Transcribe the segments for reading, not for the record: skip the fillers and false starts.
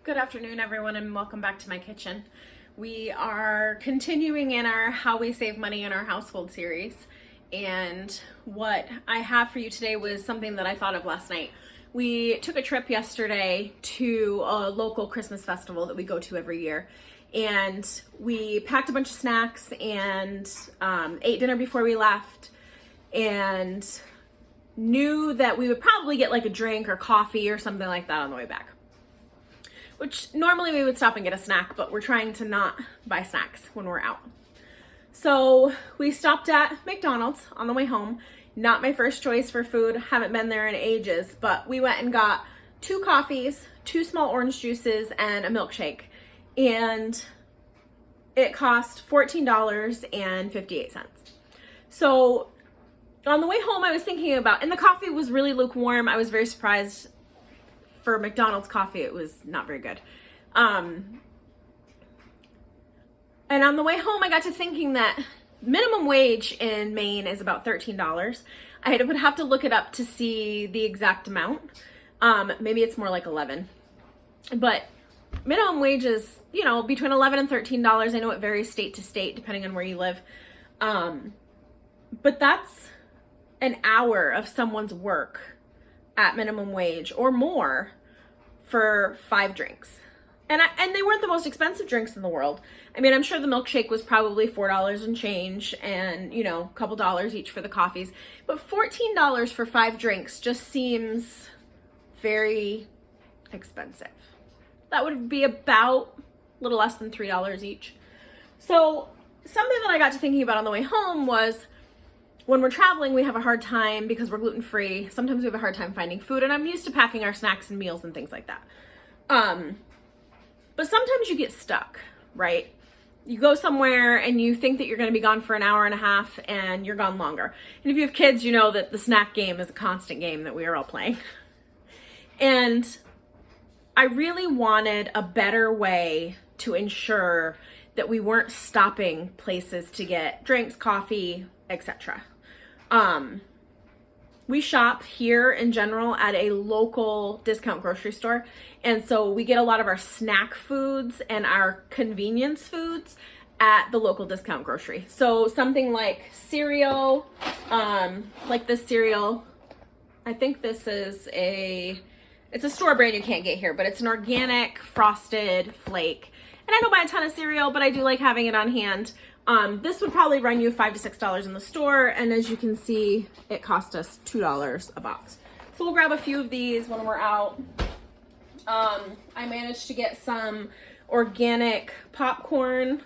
Good afternoon, everyone, and welcome back to my kitchen. We are continuing in our How We Save Money in Our Household series, and what I have for you today was something that I thought of last night. We took a trip yesterday to a local Christmas festival that we go to every year, and we packed a bunch of snacks and ate dinner before we left, and knew that we would probably get like a drink or coffee or something like that on the way back. Which normally we would stop and get a snack, but we're trying to not buy snacks when we're out. So we stopped at McDonald's on the way home. Not my first choice for food, haven't been there in ages, but we went and got 2 coffees, 2 small orange juices, and a milkshake. And it cost $14.58. So on the way home, I was thinking about, and the coffee was really lukewarm. I was very surprised. For McDonald's coffee, it was not very good. And on the way home, I got to thinking that minimum wage in Maine is about $13. I would have to look it up to see the exact amount. Maybe it's more like 11. But minimum wage is, between $11 and $13. I know it varies state to state depending on where you live. But that's an hour of someone's work at minimum wage or more for 5 drinks. And they weren't the most expensive drinks in the world. I mean, I'm sure the milkshake was probably $4 and change and, a couple dollars each for the coffees. But $14 for 5 drinks just seems very expensive. That would be about a little less than $3 each. So something that I got to thinking about on the way home was, when we're traveling, we have a hard time because we're gluten-free. Sometimes we have a hard time finding food, and I'm used to packing our snacks and meals and things like that. But sometimes you get stuck, right? You go somewhere and you think that you're going to be gone for an hour and a half, and you're gone longer. And if you have kids, you know that the snack game is a constant game that we are all playing. And I really wanted a better way to ensure that we weren't stopping places to get drinks, coffee, etc. We shop here in general at a local discount grocery store. And so we get a lot of our snack foods and our convenience foods at the local discount grocery. So something like cereal, like this cereal, I think this is it's a store brand you can't get here, but it's an organic frosted flake. And I don't buy a ton of cereal, but I do like having it on hand. This would probably run you $5 to $6 in the store, and as you can see, it cost us $2 a box. So we'll grab a few of these when we're out. I managed to get some organic popcorn,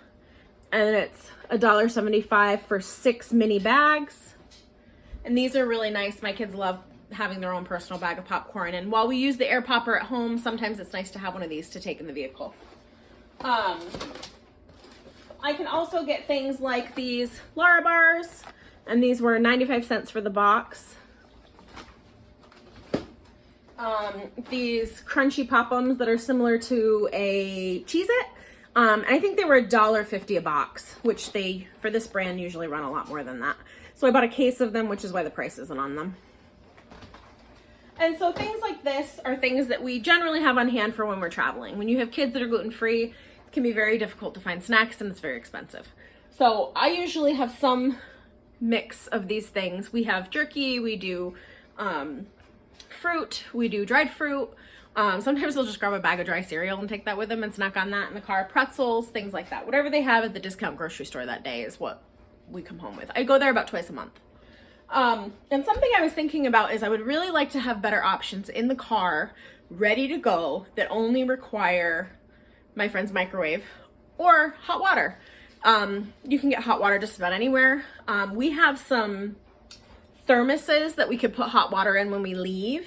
and it's $1.75 for 6 mini bags. And these are really nice. My kids love having their own personal bag of popcorn, and while we use the air popper at home, sometimes it's nice to have one of these to take in the vehicle. I can also get things like these Lara bars, and these were 95 cents for the box. These crunchy Pop-Ums that are similar to a Cheez-It, and I think they were $1.50 a box, which they, for this brand, usually run a lot more than that. So I bought a case of them, which is why the price isn't on them. And so things like this are things that we generally have on hand for when we're traveling. When you have kids that are gluten-free, can be very difficult to find snacks, and it's very expensive. So I usually have some mix of these things. We have jerky, we do fruit, we do dried fruit. Sometimes they'll just grab a bag of dry cereal and take that with them and snack on that in the car. Pretzels, things like that. Whatever they have at the discount grocery store that day is what we come home with. I go there about twice a month. And something I was thinking about is I would really like to have better options in the car, ready to go, that only require my friend's microwave or hot water. You can get hot water just about anywhere. We have some thermoses that we could put hot water in when we leave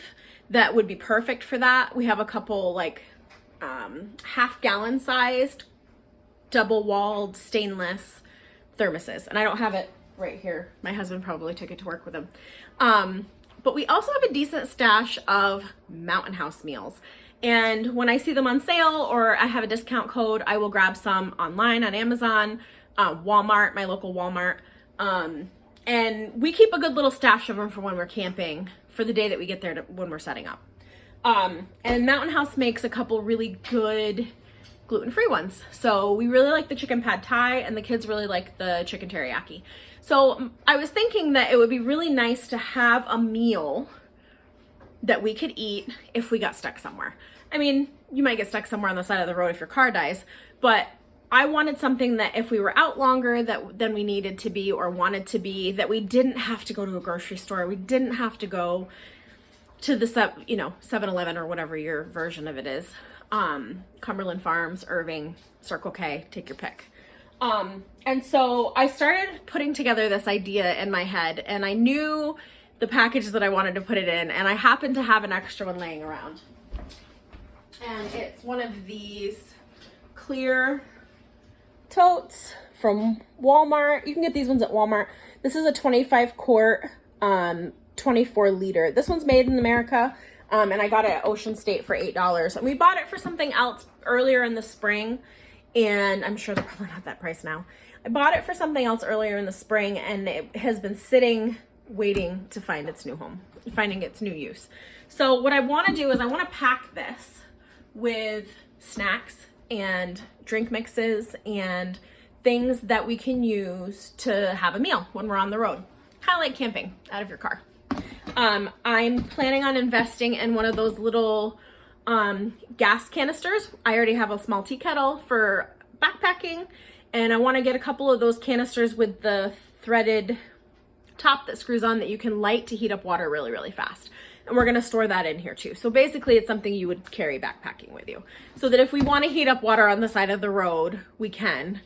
that would be perfect for that. We have a couple half-gallon sized double-walled stainless thermoses, and I don't have it right here. My husband probably took it to work with him. But we also have a decent stash of Mountain House meals. And when I see them on sale or I have a discount code, I will grab some online on Amazon, Walmart, my local Walmart. And we keep a good little stash of them for when we're camping for the day that we get there when we're setting up. And Mountain House makes a couple really good gluten-free ones. So we really like the chicken pad thai, and the kids really like the chicken teriyaki. So I was thinking that it would be really nice to have a meal that we could eat if we got stuck somewhere. I mean, you might get stuck somewhere on the side of the road if your car dies, but I wanted something that if we were out longer than we needed to be or wanted to be, that we didn't have to go to a grocery store. We didn't have to go to the 7-Eleven or whatever your version of it is. Cumberland Farms, Irving, Circle K, take your pick. And so I started putting together this idea in my head, and I knew the package that I wanted to put it in, and I happened to have an extra one laying around. And it's one of these clear totes from Walmart. You can get these ones at Walmart. This is a 25 quart, 24 liter. This one's made in America. And I got it at Ocean State for $8. And we bought it for something else earlier in the spring. And I'm sure they're probably not that price now. I bought it for something else earlier in the spring, and it has been sitting, waiting to find its new home, finding its new use. So what I want to do is I want to pack this with snacks and drink mixes and things that we can use to have a meal when we're on the road. Kind of like camping out of your car. I'm planning on investing in one of those little gas canisters. I already have a small tea kettle for backpacking, and I want to get a couple of those canisters with the threaded top that screws on that you can light to heat up water really, really fast. And we're going to store that in here too. So basically it's something you would carry backpacking with you, so that if we want to heat up water on the side of the road, we can.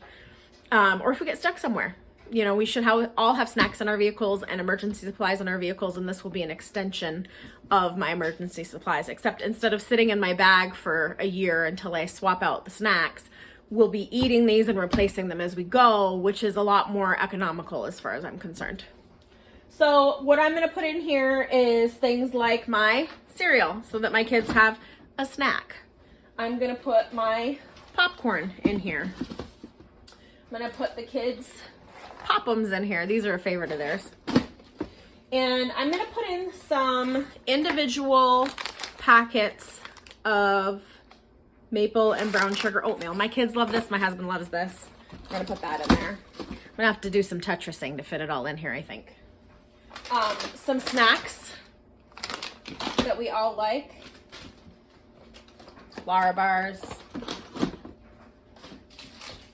Or if we get stuck somewhere. You know, we should all have snacks in our vehicles and emergency supplies in our vehicles, and this will be an extension of my emergency supplies, except instead of sitting in my bag for a year until I swap out the snacks, we'll be eating these and replacing them as we go, which is a lot more economical as far as I'm concerned. So what I'm going to put in here is things like my cereal so that my kids have a snack. I'm going to put my popcorn in here. I'm going to put the kids' Pop-Ums in here. These are a favorite of theirs. And I'm going to put in some individual packets of maple and brown sugar oatmeal. My kids love this. My husband loves this. I'm going to put that in there. I'm going to have to do some Tetrising to fit it all in here, I think. Some snacks that we all like. Larabars.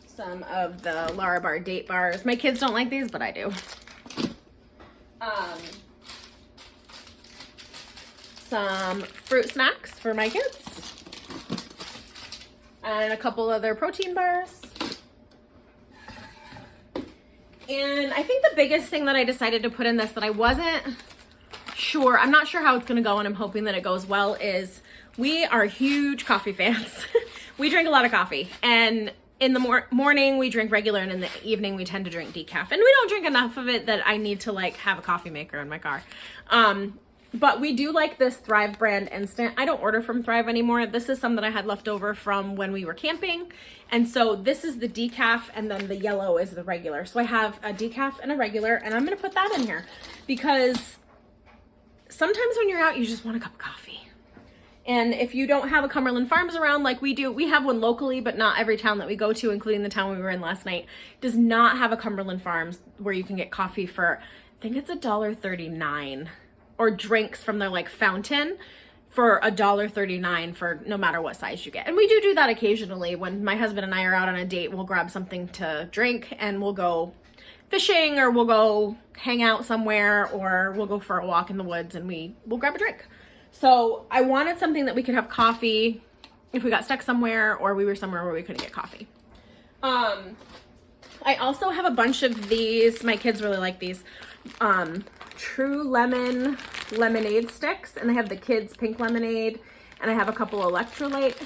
Some of the Larabar date bars. My kids don't like these, but I do. Some fruit snacks for my kids. And a couple other protein bars. And I think the biggest thing that I decided to put in this that I wasn't sure, I'm not sure how it's going to go, and I'm hoping that it goes well, is we are huge coffee fans. We drink a lot of coffee, and in the morning we drink regular, and in the evening we tend to drink decaf, and we don't drink enough of it that I need to like have a coffee maker in my car. But we do like this Thrive brand instant. I don't order from Thrive anymore. This is some that I had left over from when we were camping. And so this is the decaf, and then the yellow is the regular. So I have a decaf and a regular, and I'm gonna put that in here because sometimes when you're out, you just want a cup of coffee. And if you don't have a Cumberland Farms around like we do, we have one locally, but not every town that we go to, including the town we were in last night, does not have a Cumberland Farms where you can get coffee for, I think it's $1.39. Or drinks from their like fountain for $1.39 for no matter what size you get. And we do that occasionally. When my husband and I are out on a date, we'll grab something to drink and we'll go fishing, or we'll go hang out somewhere, or we'll go for a walk in the woods and we'll grab a drink. So I wanted something that we could have coffee if we got stuck somewhere or we were somewhere where we couldn't get coffee. I also have a bunch of these. My kids really like these. True Lemon lemonade sticks, and they have the kids pink lemonade, and I have a couple electrolyte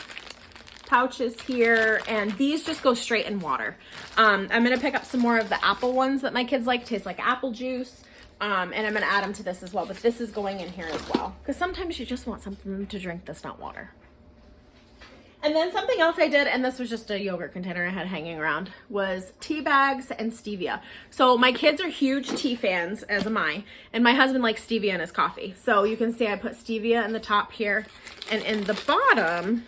pouches here, and these just go straight in water. I'm gonna pick up some more of the apple ones that my kids like, taste like apple juice, and I'm gonna add them to this as well, but this is going in here as well because sometimes you just want something to drink that's not water. And then something else I did, and this was just a yogurt container I had hanging around, was tea bags and stevia. So my kids are huge tea fans, as am I, and my husband likes stevia in his coffee. So you can see I put stevia in the top here, and in the bottom,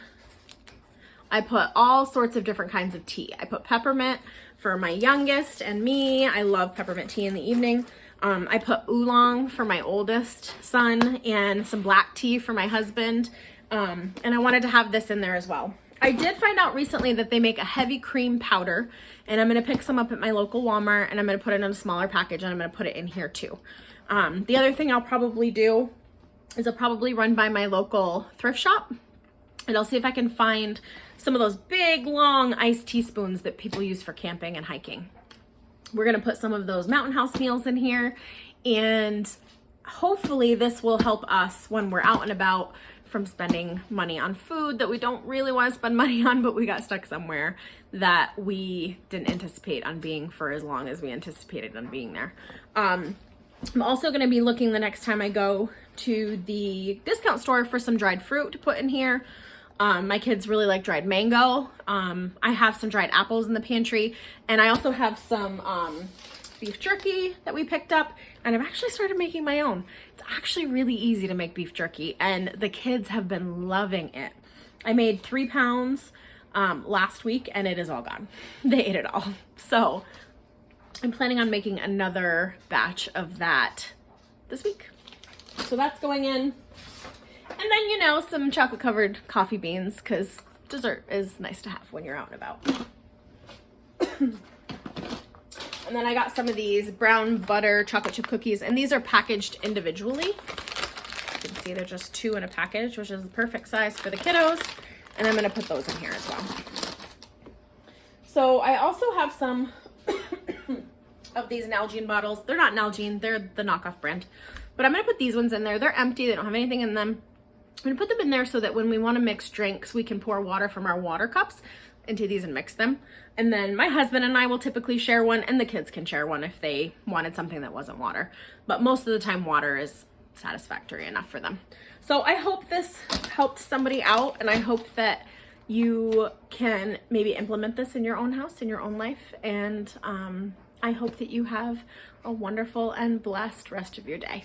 I put all sorts of different kinds of tea. I put peppermint for my youngest and me. I love peppermint tea in the evening. I put oolong for my oldest son and some black tea for my husband. And I wanted to have this in there as well. I did find out recently that they make a heavy cream powder, and I'm going to pick some up at my local Walmart, and I'm going to put it in a smaller package, and I'm going to put it in here too. The other thing I'll probably do is I'll probably run by my local thrift shop, and I'll see if I can find some of those big, long iced teaspoons that people use for camping and hiking. We're going to put some of those Mountain House meals in here, and hopefully this will help us when we're out and about from spending money on food that we don't really want to spend money on, but we got stuck somewhere that we didn't anticipate on being for as long as we anticipated on being there. I'm also going to be looking the next time I go to the discount store for some dried fruit to put in here. My kids really like dried mango. I have some dried apples in the pantry, and I also have some beef jerky that we picked up, and I've actually started making my own. It's actually really easy to make beef jerky, and the kids have been loving it. I made 3 pounds last week, and it is all gone. They ate it all. So I'm planning on making another batch of that this week. So that's going in. And then, you know, some chocolate covered coffee beans, because dessert is nice to have when you're out and about. And then I got some of these brown butter chocolate chip cookies, and these are packaged individually. You can see they're just 2 in a package, which is the perfect size for the kiddos. And I'm going to put those in here as well. So I also have some of these Nalgene bottles. They're not Nalgene, they're the knockoff brand. But I'm going to put these ones in there. They're empty, they don't have anything in them. I'm going to put them in there so that when we want to mix drinks, we can pour water from our water cups into these and mix them. And then my husband and I will typically share one, and the kids can share one if they wanted something that wasn't water. But most of the time, water is satisfactory enough for them. So I hope this helped somebody out, and I hope that you can maybe implement this in your own house, in your own life. And I hope that you have a wonderful and blessed rest of your day.